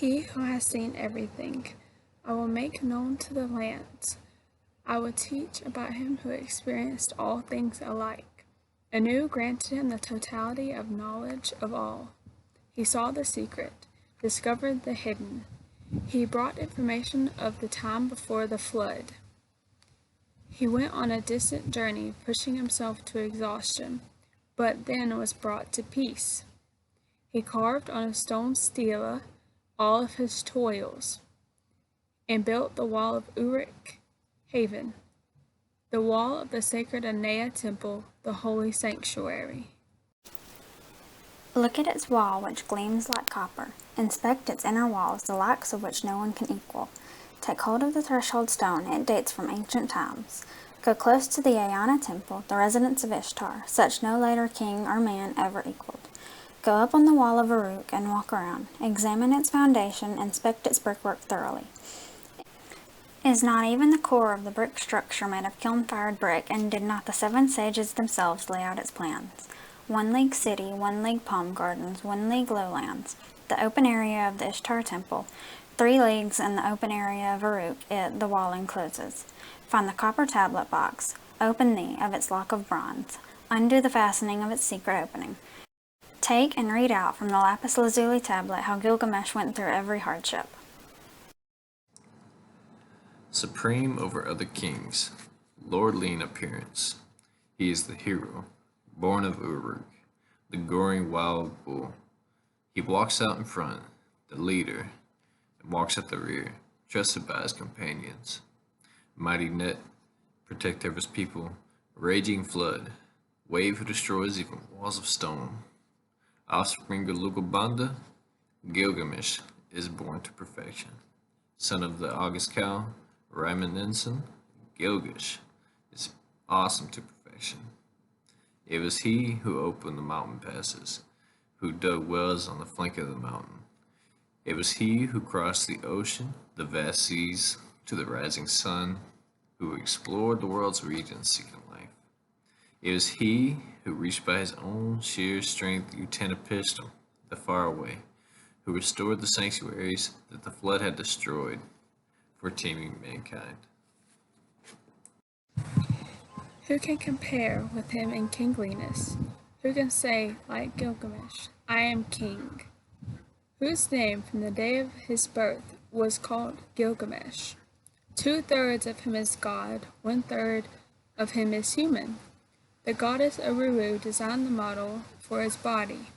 he who has seen everything. I will make known to the lands. I will teach about him who experienced all things alike. Anu granted him the totality of knowledge of all. He saw the secret, discovered the hidden. He brought information of the time before the flood. He went on a distant journey, pushing himself to exhaustion, but then was brought to peace. He carved on a stone stela all of his toils, and built the wall of Uruk Haven, the wall of the sacred Anea temple, the holy sanctuary. Look at its wall, which gleams like copper. Inspect its inner walls, the likes of which no one can equal. Take hold of the threshold stone, it dates from ancient times. Go close to the Aeana temple, the residence of Ishtar, such no later king or man ever equaled. Go up on the wall of Uruk and walk around. Examine its foundation, inspect its brickwork thoroughly. Is not even the core of the brick structure made of kiln-fired brick, and did not the 7 sages themselves lay out its plans? 1 league city, 1 league palm gardens, 1 league lowlands, the open area of the Ishtar temple, 3 leagues in the open area of Uruk the wall encloses. Find the copper tablet box, open thee of its lock of bronze, undo the fastening of its secret opening. Take and read out from the lapis lazuli tablet how Gilgamesh went through every hardship. Supreme over other kings, lordly in appearance, he is the hero, born of Uruk, the goring wild bull. He walks out in front, the leader, and walks at the rear, trusted by his companions. Mighty net, protector of his people, raging flood, wave who destroys even walls of stone. Offspring of Lugubanda, Gilgamesh is born to perfection. Son of the August cow, Raimunensen, Gilgamesh is awesome to perfection. It was he who opened the mountain passes, who dug wells on the flank of the mountain. It was he who crossed the ocean, the vast seas, to the rising sun, who explored the world's regions seeking life. It was he who reached by his own sheer strength Utanapistum, the faraway, who restored the sanctuaries that the flood had destroyed for teeming mankind. Who can compare with him in kingliness? Who can say, like Gilgamesh, I am king? Whose name from the day of his birth was called Gilgamesh? 2/3 of him is God, 1/3 of him is human. The goddess Aruru designed the model for his body.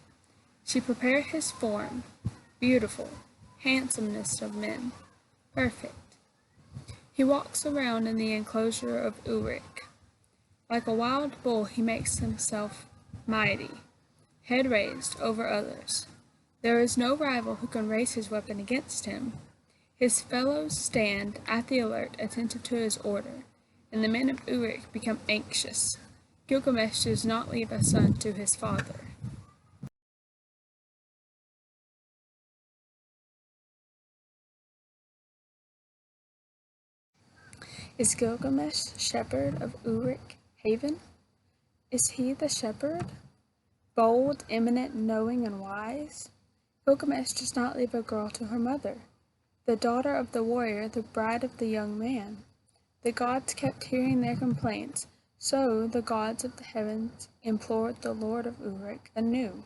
She prepared his form, beautiful, handsomeness of men, perfect. He walks around in the enclosure of Uruk. Like a wild bull, he makes himself mighty, head raised over others. There is no rival who can raise his weapon against him. His fellows stand at the alert, attentive to his order, and the men of Uruk become anxious. Gilgamesh does not leave a son to his father. Is Gilgamesh shepherd of Uruk Haven? Is he the shepherd? Bold, eminent, knowing, and wise? Gilgamesh does not leave a girl to her mother, the daughter of the warrior, the bride of the young man. The gods kept hearing their complaints, so the gods of the heavens implored the Lord of Uruk anew.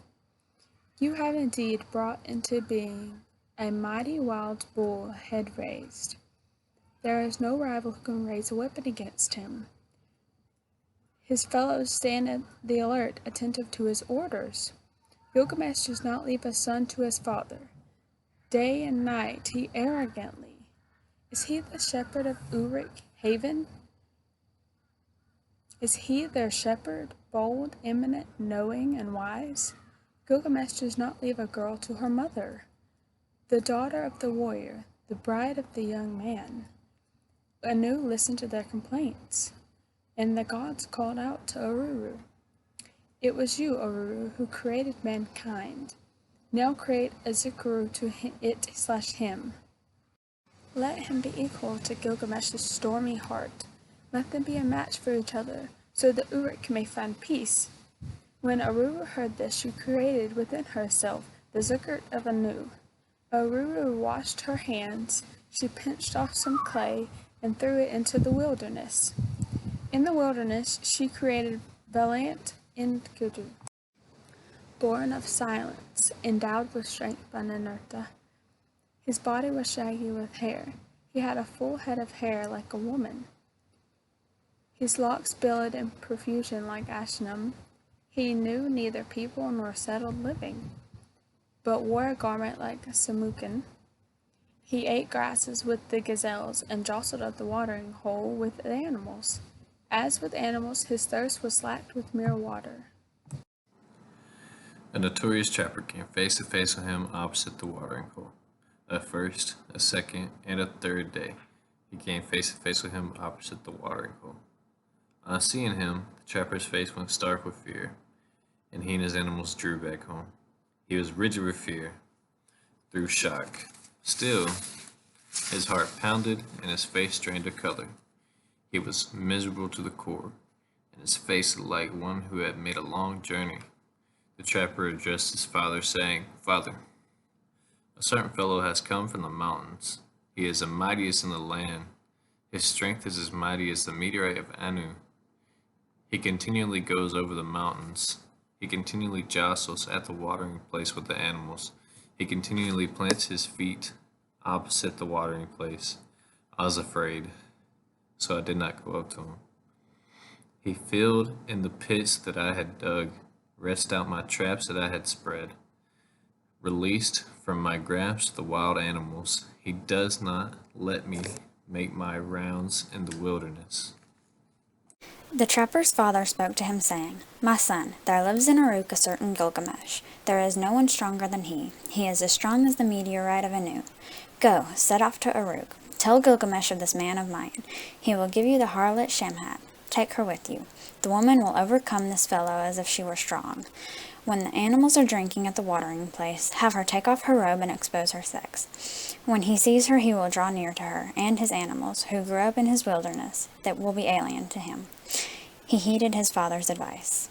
You have indeed brought into being a mighty wild bull, head raised. There is no rival who can raise a weapon against him. His fellows stand at the alert, attentive to his orders. Gilgamesh does not leave a son to his father. Day and night he arrogantly. Is he the shepherd of Uruk Haven? Is he their shepherd, bold, eminent, knowing, and wise? Gilgamesh does not leave a girl to her mother, the daughter of the warrior, the bride of the young man. Anu listened to their complaints, and the gods called out to Aruru. It was you, Aruru, who created mankind. Now create a Zikru to it/him. Let him be equal to Gilgamesh's stormy heart. Let them be a match for each other, so that Uruk may find peace. When Aruru heard this, she created within herself the Zikr of Anu. Aruru washed her hands. She pinched off some clay and threw it into the wilderness. In the wilderness, she created valiant Enkidu, born of silence, endowed with strength by Ninurta. His body was shaggy with hair. He had a full head of hair like a woman. His locks billowed in profusion like Ashnum. He knew neither people nor settled living, but wore a garment like Samukin. He ate grasses with the gazelles and jostled at the watering hole with the animals. As with animals, his thirst was slacked with mere water. A notorious trapper came face to face with him opposite the watering hole. A first, a second, and a third day, he came face to face with him opposite the watering hole. On seeing him, the trapper's face went stark with fear, and he and his animals drew back home. He was rigid with fear, through shock. Still, his heart pounded and his face drained of color. He was miserable to the core, and his face like one who had made a long journey. The trapper addressed his father, saying, "Father, a certain fellow has come from the mountains. He is the mightiest in the land. His strength is as mighty as the meteorite of Anu. He continually goes over the mountains. He continually jostles at the watering place with the animals. He continually plants his feet opposite the watering place. I was afraid, so I did not go up to him. He filled in the pits that I had dug, wrenched out my traps that I had spread, released from my grasp the wild animals. He does not let me make my rounds in the wilderness." The trapper's father spoke to him, saying, "My son, there lives in Uruk a certain Gilgamesh. There is no one stronger than he. He is as strong as the meteorite of Anu. Go, set off to Uruk. Tell Gilgamesh of this man of mine. He will give you the harlot Shamhat. Take her with you. The woman will overcome this fellow as if she were strong. When the animals are drinking at the watering place, have her take off her robe and expose her sex. When he sees her, he will draw near to her, and his animals, who grew up in his wilderness, that will be alien to him." He heeded his father's advice.